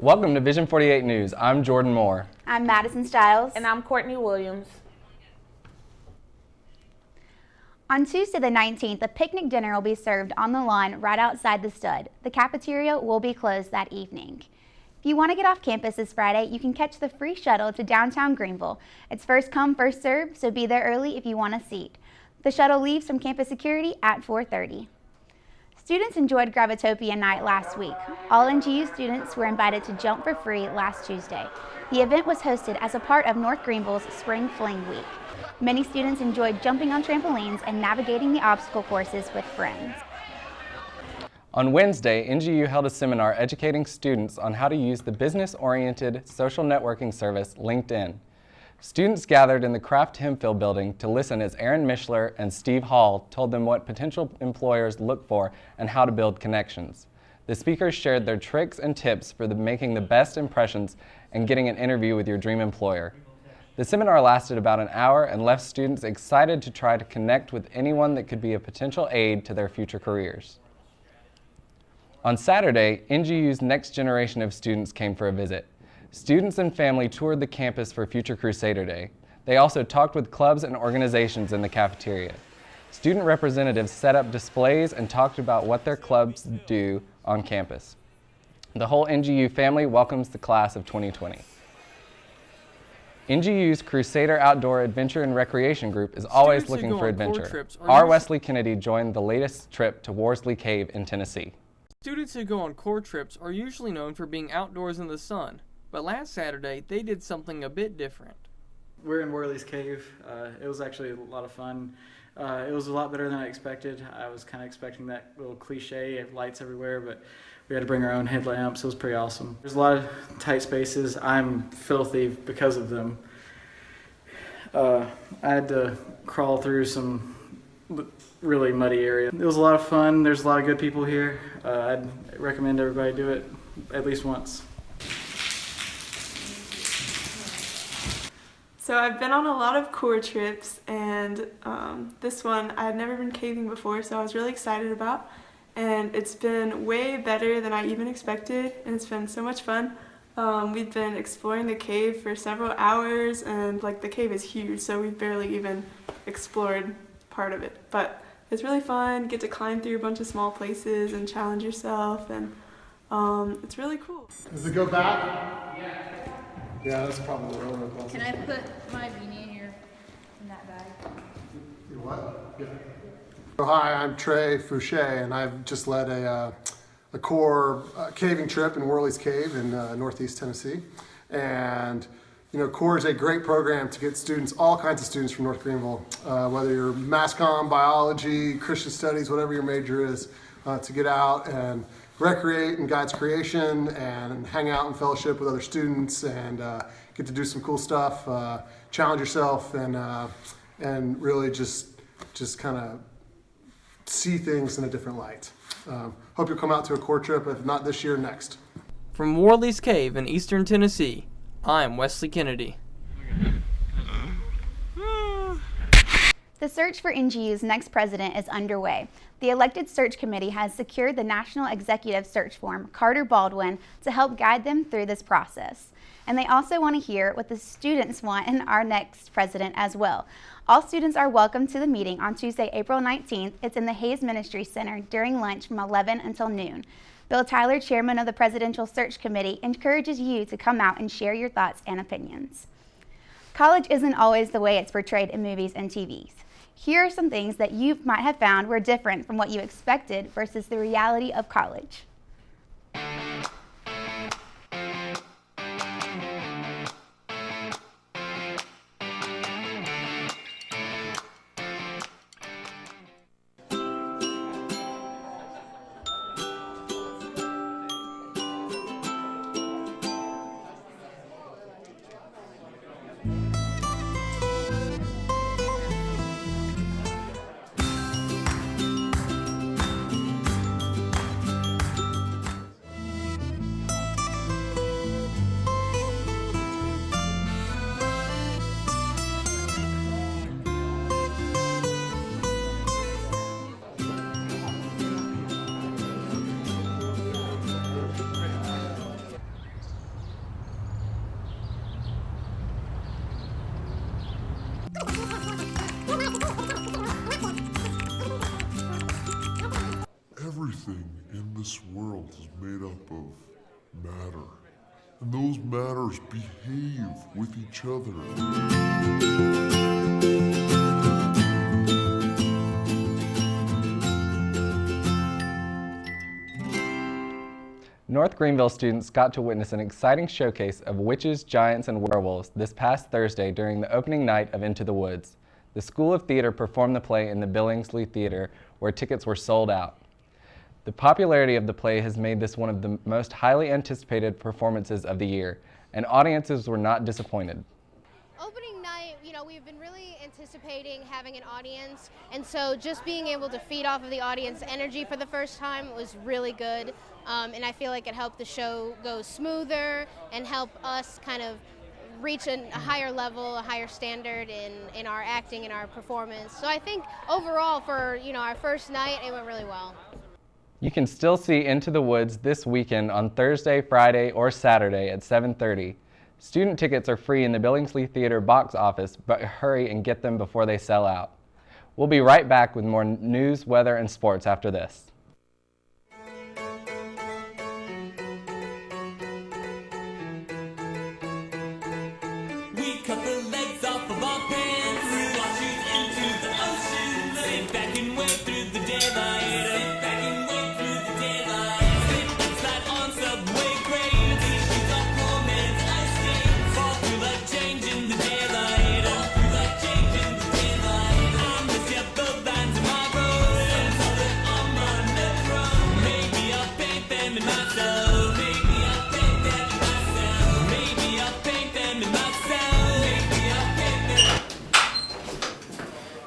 Welcome to Vision 48 News. I'm Jordan Moore. I'm Madison Stiles. And I'm Courtney Williams. On Tuesday the 19th, a picnic dinner will be served on the lawn right outside the stud. The cafeteria will be closed that evening. If you want to get off campus this Friday, you can catch the free shuttle to downtown Greenville. It's first come, first served, so be there early if you want a seat. The shuttle leaves from campus security at 4:30. Students enjoyed Gravitopia Night last week. All NGU students were invited to jump for free last Tuesday. The event was hosted as a part of North Greenville's Spring Fling Week. Many students enjoyed jumping on trampolines and navigating the obstacle courses with friends. On Wednesday, NGU held a seminar educating students on how to use the business-oriented social networking service LinkedIn. Students gathered in the Kraft Hemphill building to listen as Aaron Mishler and Steve Hall told them what potential employers look for and how to build connections. The speakers shared their tricks and tips for making the best impressions and getting an interview with your dream employer. The seminar lasted about an hour and left students excited to try to connect with anyone that could be a potential aid to their future careers. On Saturday, NGU's next generation of students came for a visit. Students and family toured the campus for Future Crusader Day. They also talked with clubs and organizations in the cafeteria. Student representatives set up displays and talked about what their clubs do on campus. The whole NGU family welcomes the class of 2020. NGU's Crusader Outdoor Adventure and Recreation Group is always looking for adventure. R. Wesley Kennedy joined the latest trip to Worsley Cave in Tennessee. Students who go on core trips are usually known for being outdoors in the sun, but last Saturday they did something a bit different. We're in Worsley's Cave. It was actually a lot of fun. It was a lot better than I expected. I was kind of expecting that little cliche of lights everywhere, but we had to bring our own headlamps. It was pretty awesome. There's a lot of tight spaces. I'm filthy because of them. I had to crawl through some really muddy area. It was a lot of fun. There's a lot of good people here. I'd recommend everybody do it at least once. So I've been on a lot of core trips, and this one I had never been caving before, so I was really excited about. And it's been way better than I even expected, and it's been so much fun. We've been exploring the cave for several hours, and the cave is huge, so we've barely even explored part of it. But it's really fun, get to climb through a bunch of small places and challenge yourself, and it's really cool. Does it go back? Yeah, that's probably the roller coaster. Can I put my beanie in here, in that bag? You what? Yeah. Hi, I'm Trey Fouché, and I've just led a core caving trip in Worley's Cave in Northeast Tennessee. And core is a great program to get students, all kinds of students from North Greenville, whether you're mass comm, biology, Christian studies, whatever your major is, to get out and recreate in God's creation and hang out and fellowship with other students and get to do some cool stuff, challenge yourself, and really just kind of see things in a different light. Hope you'll come out to a core trip, if not this year, next. From Worley's Cave in eastern Tennessee, I'm Wesley Kennedy. The search for NGU's next president is underway. The elected search committee has secured the National Executive Search Form, Carter Baldwin, to help guide them through this process. And they also want to hear what the students want in our next president as well. All students are welcome to the meeting on Tuesday, April 19th. It's in the Hayes Ministry Center during lunch from 11 until noon. Bill Tyler, chairman of the Presidential Search Committee, encourages you to come out and share your thoughts and opinions. College isn't always the way it's portrayed in movies and TVs. Here are some things that you might have found were different from what you expected versus the reality of college. Everything in this world is made up of matter, and those matters behave with each other. North Greenville students got to witness an exciting showcase of witches, giants, and werewolves this past Thursday during the opening night of Into the Woods. The School of Theater performed the play in the Billingsley Theater, where tickets were sold out. The popularity of the play has made this one of the most highly anticipated performances of the year, and audiences were not disappointed. Opening night, we've been really anticipating having an audience, and so just being able to feed off of the audience energy for the first time was really good, and I feel like it helped the show go smoother and help us kind of reach a higher level, a higher standard in our acting and our performance. So I think overall for our first night, it went really well. You can still see Into the Woods this weekend on Thursday, Friday, or Saturday at 7:30. Student tickets are free in the Billingsley Theater box office, but hurry and get them before they sell out. We'll be right back with more news, weather, and sports after this. We cut the legs off of our pants, threw our shoes into the ocean, sit back and wait through the daylight.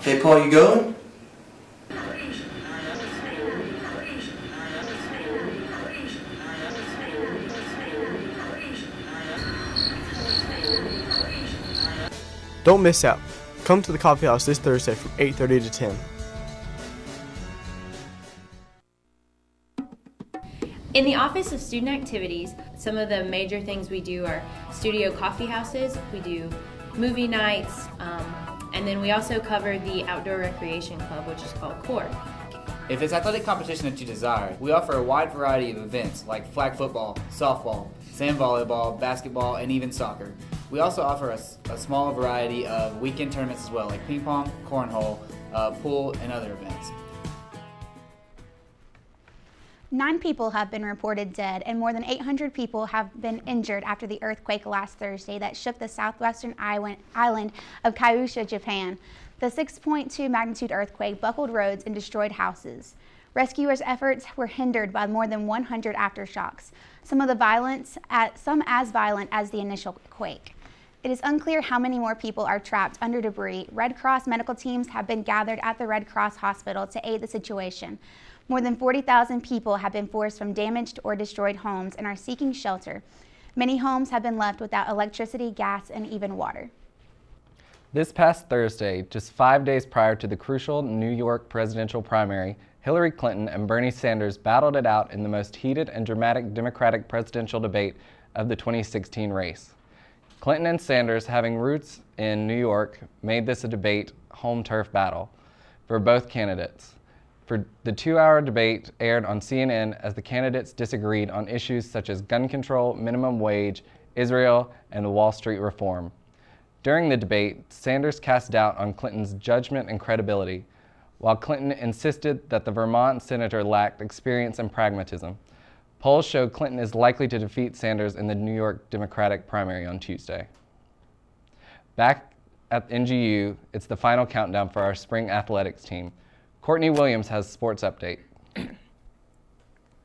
Hey Paul, you going? Don't miss out. Come to the coffee house this Thursday from 8:30 to 10. In the Office of Student Activities, some of the major things we do are studio coffee houses, we do movie nights, and then we also cover the Outdoor Recreation Club, which is called CORE. If it's athletic competition that you desire, we offer a wide variety of events like flag football, softball, sand volleyball, basketball, and even soccer. We also offer a small variety of weekend tournaments as well, like ping pong, cornhole, pool, and other events. 9 people have been reported dead and more than 800 people have been injured after the earthquake last Thursday that shook the southwestern island of Kyushu, Japan. The 6.2 magnitude earthquake buckled roads and destroyed houses. Rescuers' efforts were hindered by more than 100 aftershocks, some as violent as the initial quake. It is unclear how many more people are trapped under debris. Red Cross medical teams have been gathered at the Red Cross Hospital to aid the situation. More than 40,000 people have been forced from damaged or destroyed homes and are seeking shelter. Many homes have been left without electricity, gas, and even water. This past Thursday, just 5 days prior to the crucial New York presidential primary, Hillary Clinton and Bernie Sanders battled it out in the most heated and dramatic Democratic presidential debate of the 2016 race. Clinton and Sanders, having roots in New York, made this a debate home turf battle for both candidates. For the 2-hour debate aired on CNN as the candidates disagreed on issues such as gun control, minimum wage, Israel, and the Wall Street reform. During the debate, Sanders cast doubt on Clinton's judgment and credibility, while Clinton insisted that the Vermont senator lacked experience and pragmatism. Polls show Clinton is likely to defeat Sanders in the New York Democratic primary on Tuesday. Back at NGU, it's the final countdown for our spring athletics team. Courtney Williams has sports update.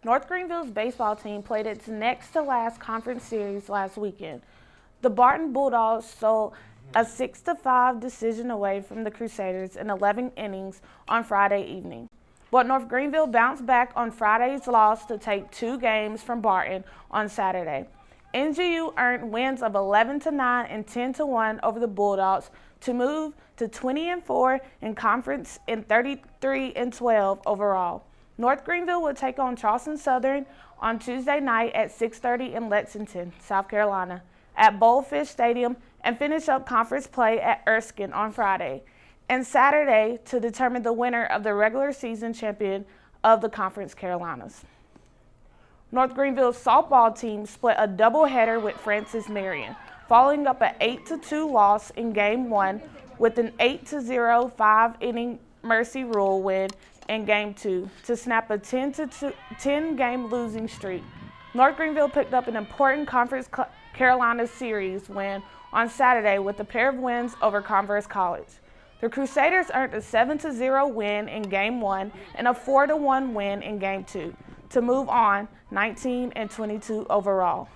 North Greenville's baseball team played its next to last conference series last weekend. The Barton Bulldogs stole a 6-5 decision away from the Crusaders in 11 innings on Friday evening. But North Greenville bounced back on Friday's loss to take 2 games from Barton on Saturday. NGU earned wins of 11-9 and 10-1 over the Bulldogs to move to 20-4 in conference and 33-12 overall. North Greenville will take on Charleston Southern on Tuesday night at 6:30 in Lexington, South Carolina, at Bullfish Stadium, and finish up conference play at Erskine on Friday. and Saturday to determine the winner of the regular season champion of the Conference Carolinas. North Greenville's softball team split a doubleheader with Francis Marion, following up an 8-2 loss in Game 1 with an 8-0 5-inning Mercy Rule win in Game 2 to snap a 10-game losing streak. North Greenville picked up an important Conference Carolinas series win on Saturday with a pair of wins over Converse College. The Crusaders earned a 7-0 win in Game 1 and a 4-1 win in Game 2 to move on 19-22 overall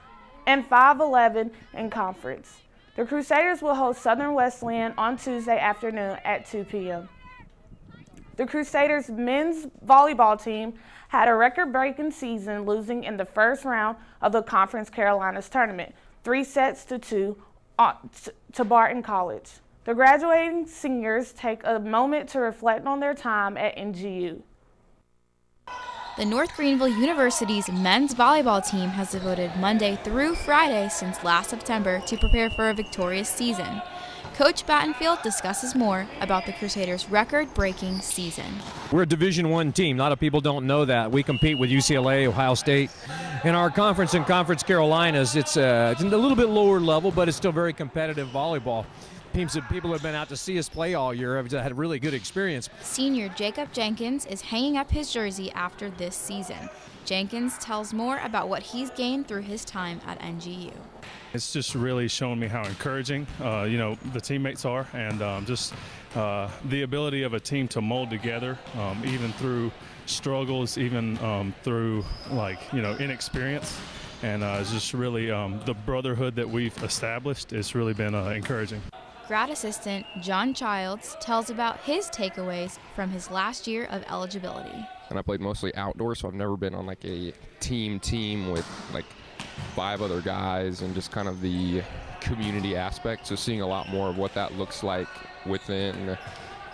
and 5-11 in conference. The Crusaders will host Southern Wesleyan on Tuesday afternoon at 2 p.m. The Crusaders men's volleyball team had a record-breaking season, losing in the first round of the Conference Carolinas tournament, 3-2 to Barton College. The graduating seniors take a moment to reflect on their time at NGU. The North Greenville University's men's volleyball team has devoted Monday through Friday since last September to prepare for a victorious season. Coach Battenfield discusses more about the Crusaders' record-breaking season. We're a Division I team. A lot of people don't know that. We compete with UCLA, Ohio State. In our conference in Conference Carolinas, it's a little bit lower level, but it's still very competitive volleyball. People have been out to see us play all year have had a really good experience. Senior Jacob Jenkins is hanging up his jersey after this season. Jenkins tells more about what he's gained through his time at NGU. It's just really shown me how encouraging, the teammates are, and just the ability of a team to mold together, even through struggles, even through inexperience. And it's just really the brotherhood that we've established. It's really been encouraging. Grad assistant John Childs tells about his takeaways from his last year of eligibility. And I played mostly outdoors, so I've never been on like a team with like 5 other guys and just kind of the community aspect. So seeing a lot more of what that looks like within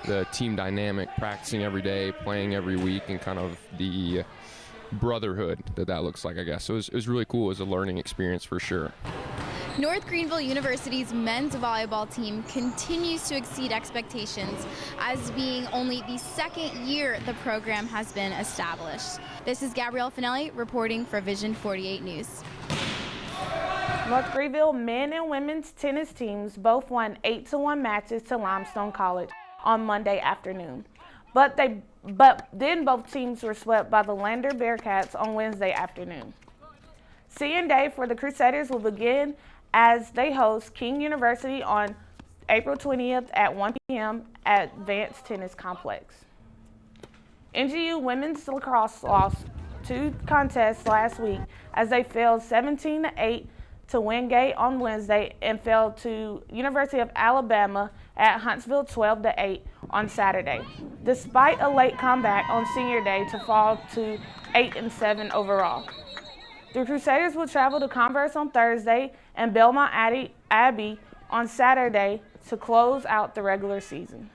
the team dynamic, practicing every day, playing every week, and kind of the brotherhood that looks like, I guess. So it was really cool. It was a learning experience for sure. North Greenville University's men's volleyball team continues to exceed expectations, as being only the second year the program has been established. This is Gabrielle Finelli reporting for Vision 48 News. North Greenville men and women's tennis teams both won 8-1 matches to Limestone College on Monday afternoon. But then both teams were swept by the Lander Bearcats on Wednesday afternoon. Senior day for the Crusaders will begin as they host King University on April 20th at 1 p.m. at Vance Tennis Complex. NGU women's lacrosse lost 2 contests last week as they fell 17-8 to Wingate on Wednesday and fell to University of Alabama at Huntsville 12-8 on Saturday, despite a late comeback on senior day to fall to 8-7 overall. The Crusaders will travel to Converse on Thursday and Belmont Abbey on Saturday to close out the regular season.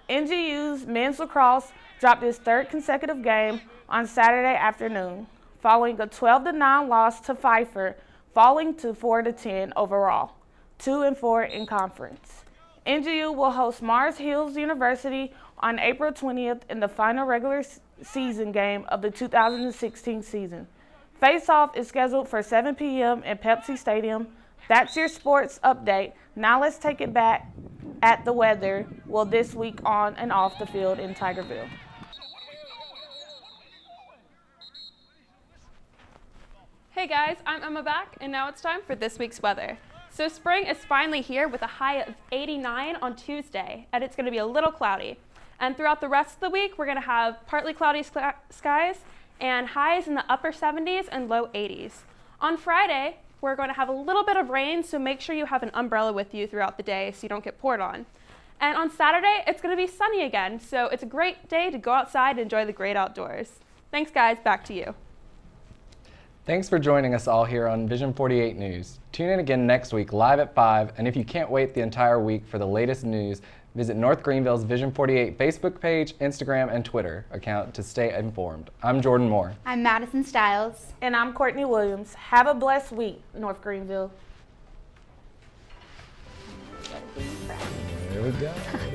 NGU's men's lacrosse dropped its 3rd consecutive game on Saturday afternoon, following a 12-9 loss to Pfeiffer, falling to 4-10 overall, 2-4 in conference. NGU will host Mars Hills University on April 20th in the final regular season game of the 2016 season. Face-off is scheduled for 7 p.m. in Pepsi Stadium. That's your sports update. Now let's take it back at the weather, this week on and off the field in Tigerville. Hey guys, I'm Emma back, and now it's time for this week's weather. So spring is finally here with a high of 89 on Tuesday, and it's going to be a little cloudy. And throughout the rest of the week, we're going to have partly cloudy skies and highs in the upper 70s and low 80s. On Friday, we're going to have a little bit of rain, so make sure you have an umbrella with you throughout the day so you don't get poured on. And on Saturday, it's going to be sunny again, so it's a great day to go outside and enjoy the great outdoors. Thanks guys, back to you. Thanks for joining us all here on Vision 48 News. Tune in again next week live at 5, and if you can't wait the entire week for the latest news, visit North Greenville's Vision 48 Facebook page, Instagram, and Twitter account to stay informed. I'm Jordan Moore. I'm Madison Stiles. And I'm Courtney Williams. Have a blessed week, North Greenville. There we we go.